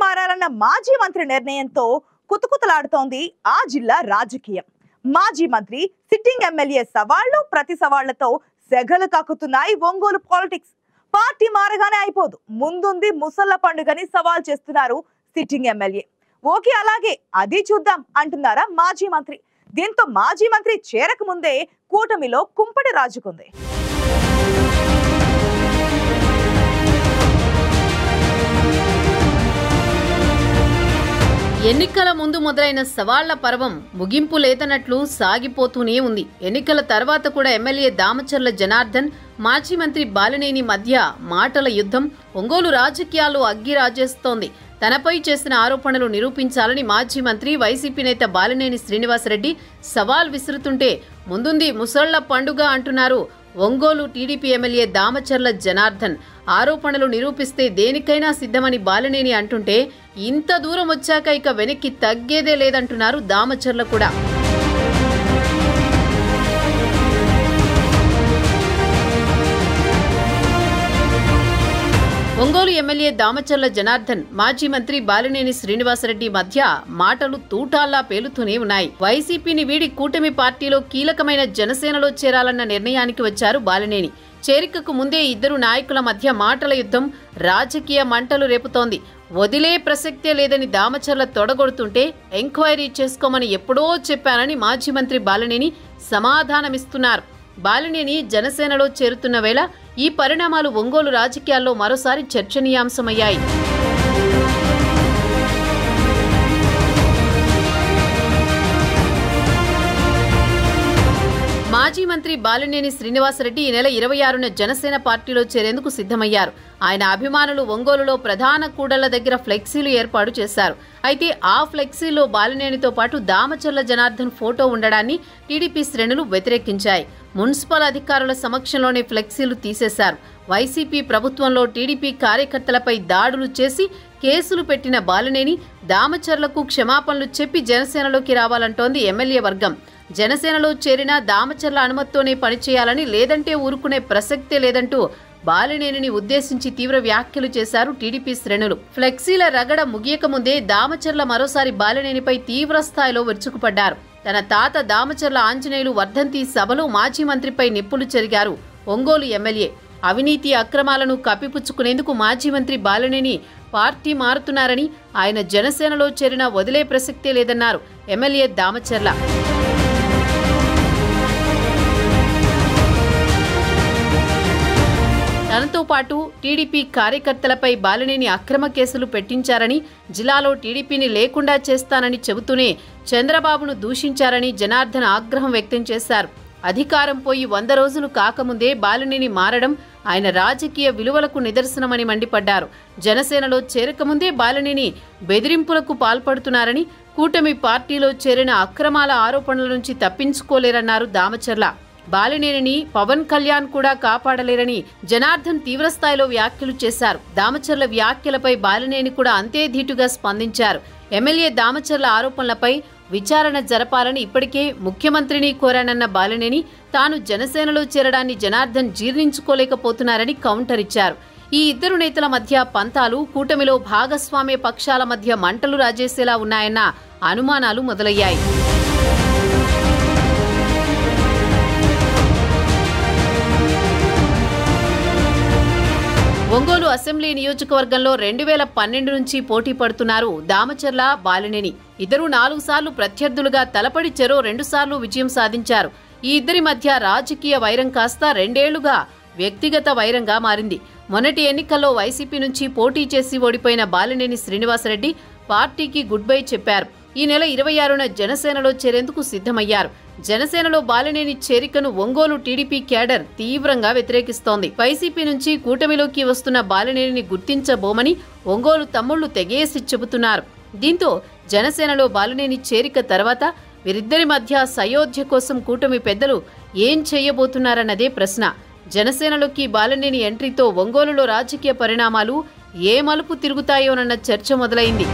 మారాలన్న మాజీ మంత్రి నిర్ణయంతో కుతకుతలాడుతోంది ఆ జిల్లా రాజకీయం. మాజీ మంత్రి సిట్టింగ్ ఎమ్మెల్యే సవాళ్లు ప్రతి సవాళ్లతో సెగలు కక్కుతున్నాయి ఒంగోలు పాలిటిక్స్. పార్టీ మారగానే అయిపోదు, ముందుంది ముసళ్ల పండుగని సవాల్ చేస్తున్నారు సిట్టింగ్ ఎమ్మెల్యే. ఓకే అలాగే అది చూద్దాం అంటున్నారా మాజీ మంత్రి. దీంతో మాజీ మంత్రి చేరక ముందే కూటమిలో కుంపటి రాజుకుంది. ఎన్నికల ముందు మొదలైన సవాళ్ల పర్వం ముగింపు లేదన్నట్లు సాగిపోతూనే ఉంది. ఎన్నికల తర్వాత కూడా ఎమ్మెల్యే దామచర్ల జనార్దన్, మాజీ మంత్రి బాలినేని మధ్య మాటల యుద్ధం ఒంగోలు రాజకీయాల్లో అగ్గి రాజేస్తోంది. తనపై చేసిన ఆరోపణలు నిరూపించాలని మాజీ మంత్రి వైసీపీ నేత బాలినేని శ్రీనివాసరెడ్డి సవాల్ విసురుతుంటే ముందుంది ముసళ్ల పండుగ అంటున్నారు ఒంగోలు టీడీపీ ఎమ్మెల్యే దామచర్ల జనార్దన్. ఆరోపణలు నిరూపిస్తే దేనికైనా సిద్ధమని బాలినేని అంటుంటే ఇంత దూరం వచ్చాక ఇక వెనక్కి తగ్గేదే లేదంటున్నారు దామచర్ల కూడా. ఒంగోలు ఎమ్మెల్యే దామచర్ల జనార్దన్, మాజీ మంత్రి బాలినేని శ్రీనివాసరెడ్డి మధ్య మాటలు తూటాల్లా పేలుతూనే ఉన్నాయి. వైసీపీని వీడి కూటమి పార్టీలో కీలకమైన జనసేనలో చేరాలన్న నిర్ణయానికి వచ్చారు బాలినేని. చేరికకు ముందే ఇద్దరు నాయకుల మధ్య మాటల యుద్ధం రాజకీయ మంటలు రేపుతోంది. వదిలే ప్రసక్తే లేదని దామచర్ల తొడగొడుతుంటే ఎంక్వైరీ చేసుకోమని ఎప్పుడో చెప్పానని మాజీ మంత్రి బాలినేని సమాధానమిస్తున్నారు. బాలినేని జనసేనలో చేరుతున్న వేళ ఈ పరిణామాలు ఒంగోలు రాజకీయాల్లో మరోసారి చర్చనీయాంశమయ్యాయి. మాజీ మంత్రి బాలినేని శ్రీనివాసరెడ్డి ఈ నెల 26న జనసేన పార్టీలో చేరేందుకు సిద్ధమయ్యారు. ఆయన అభిమానులు ఒంగోలులో ప్రధాన కూడళ్ల దగ్గర ఫ్లెక్సీలు ఏర్పాటు చేశారు. అయితే ఆ ఫ్లెక్సీలో బాలినేనితో పాటు దామచర్ల జనార్దన్ ఫోటో ఉండడాన్ని టీడీపీ శ్రేణులు వ్యతిరేకించాయి. మున్సిపల్ అధికారుల సమక్షంలోనే ఫ్లెక్సీలు తీసేశారు. వైసీపీ ప్రభుత్వంలో టీడీపీ కార్యకర్తలపై దాడులు చేసి కేసులు పెట్టిన బాలినేని దామచర్లకు క్షమాపణలు చెప్పి జనసేనలోకి రావాలంటోంది ఎమ్మెల్యే వర్గం. జనసేనలో చేరిన దామచర్ల అనుమతితోనే పనిచేయాలని, లేదంటే ఊరుకునే ప్రసక్తే లేదంటూ బాలినేనిని ఉద్దేశించి తీవ్ర వ్యాఖ్యలు చేశారు టీడీపీ శ్రేణులు. ఫ్లెక్సీల రగడ ముగియక ముందే దామచర్ల మరోసారి బాలినేనిపై తీవ్ర స్థాయిలో విరుచుకుపడ్డారు. తన తాత దామచర్ల ఆంజనేయులు వర్ధంతి సభలో మాజీ మంత్రిపై నిప్పులు చెరిగారు ఒంగోలు ఎమ్మెల్యే. అవినీతి అక్రమాలను కప్పిపుచ్చుకునేందుకు మాజీ మంత్రి బాలినేని పార్టీ మారుతున్నారని, ఆయన జనసేనలో చేరిన వదిలే ప్రసక్తే లేదన్నారు ఎమ్మెల్యే దామచర్ల. తనతో పాటు టీడీపీ కార్యకర్తలపై బాలినేని అక్రమ కేసులు పెట్టించారని, జిల్లాలో టీడీపీని లేకుండా చేస్తానని చెబుతూనే చంద్రబాబును దూషించారని జనార్దన్ ఆగ్రహం వ్యక్తం చేశారు. అధికారం పోయి 100 రోజులు కాకముందే బాలినేని మారడం ఆయన రాజకీయ విలువలకు నిదర్శనమని మండిపడ్డారు. జనసేనలో చేరకముందే బాలినేని బెదిరింపులకు పాల్పడుతున్నారని, కూటమి పార్టీలో చేరిన అక్రమాల ఆరోపణల నుంచి తప్పించుకోలేరన్నారు దామచర్ల. బాలినేనిని పవన్ కళ్యాణ్ కూడా కాపాడలేరని జనార్దన్ తీవ్రస్థాయిలో వ్యాఖ్యలు చేశారు. దామచర్ల వ్యాఖ్యలపై బాలినేని కూడా అంతే ధీటుగా స్పందించారు. ఎమ్మెల్యే దామచర్ల ఆరోపణలపై విచారణ జరపాలని ఇప్పటికే ముఖ్యమంత్రిని కోరానన్న బాలినేని తాను జనసేనలో చేరడాన్ని జనార్దన్ జీర్ణించుకోలేకపోతున్నారని కౌంటర్ ఇచ్చారు. ఈ ఇద్దరు నేతల మధ్య పంతాలు కూటమిలో భాగస్వామ్య పక్షాల మధ్య మంటలు రాజేసేలా ఉన్నాయన్న అనుమానాలు మొదలయ్యాయి. ఒంగోలు అసెంబ్లీ నియోజకవర్గంలో 2012 నుంచి పోటీ పడుతున్నారు దామచర్ల, బాలినేని. ఇద్దరు 4 సార్లు ప్రత్యర్థులుగా తలపడి చెరో 2 సార్లు విజయం సాధించారు. ఈ ఇద్దరి మధ్య రాజకీయ వైరం కాస్త 2 ఏళ్లుగా వ్యక్తిగత వైరంగా మారింది. మొన్నటి ఎన్నికల్లో వైసీపీ నుంచి పోటీ చేసి ఓడిపోయిన బాలినేని శ్రీనివాసరెడ్డి పార్టీకి గుడ్ బై చెప్పారు. ఈ నెల 26న జనసేనలో చేరేందుకు సిద్ధమయ్యారు. జనసేనలో బాలినేని చేరికను ఒంగోలు టీడీపీ క్యాడర్ తీవ్రంగా వ్యతిరేకిస్తోంది. వైసీపీ నుంచి కూటమిలోకి వస్తున్న బాలినేనిని గుర్తించబోమని ఒంగోలు తమ్ముళ్లు తెగేసి చెబుతున్నారు. దీంతో జనసేనలో బాలినేని చేరిక తర్వాత వీరిద్దరి మధ్య సయోధ్య కోసం కూటమి పెద్దలు ఏం చేయబోతున్నారన్నదే ప్రశ్న. జనసేనలోకి బాలినేని ఎంట్రీతో ఒంగోలులో రాజకీయ పరిణామాలు ఏ మలుపు తిరుగుతాయోనన్న చర్చ మొదలైంది.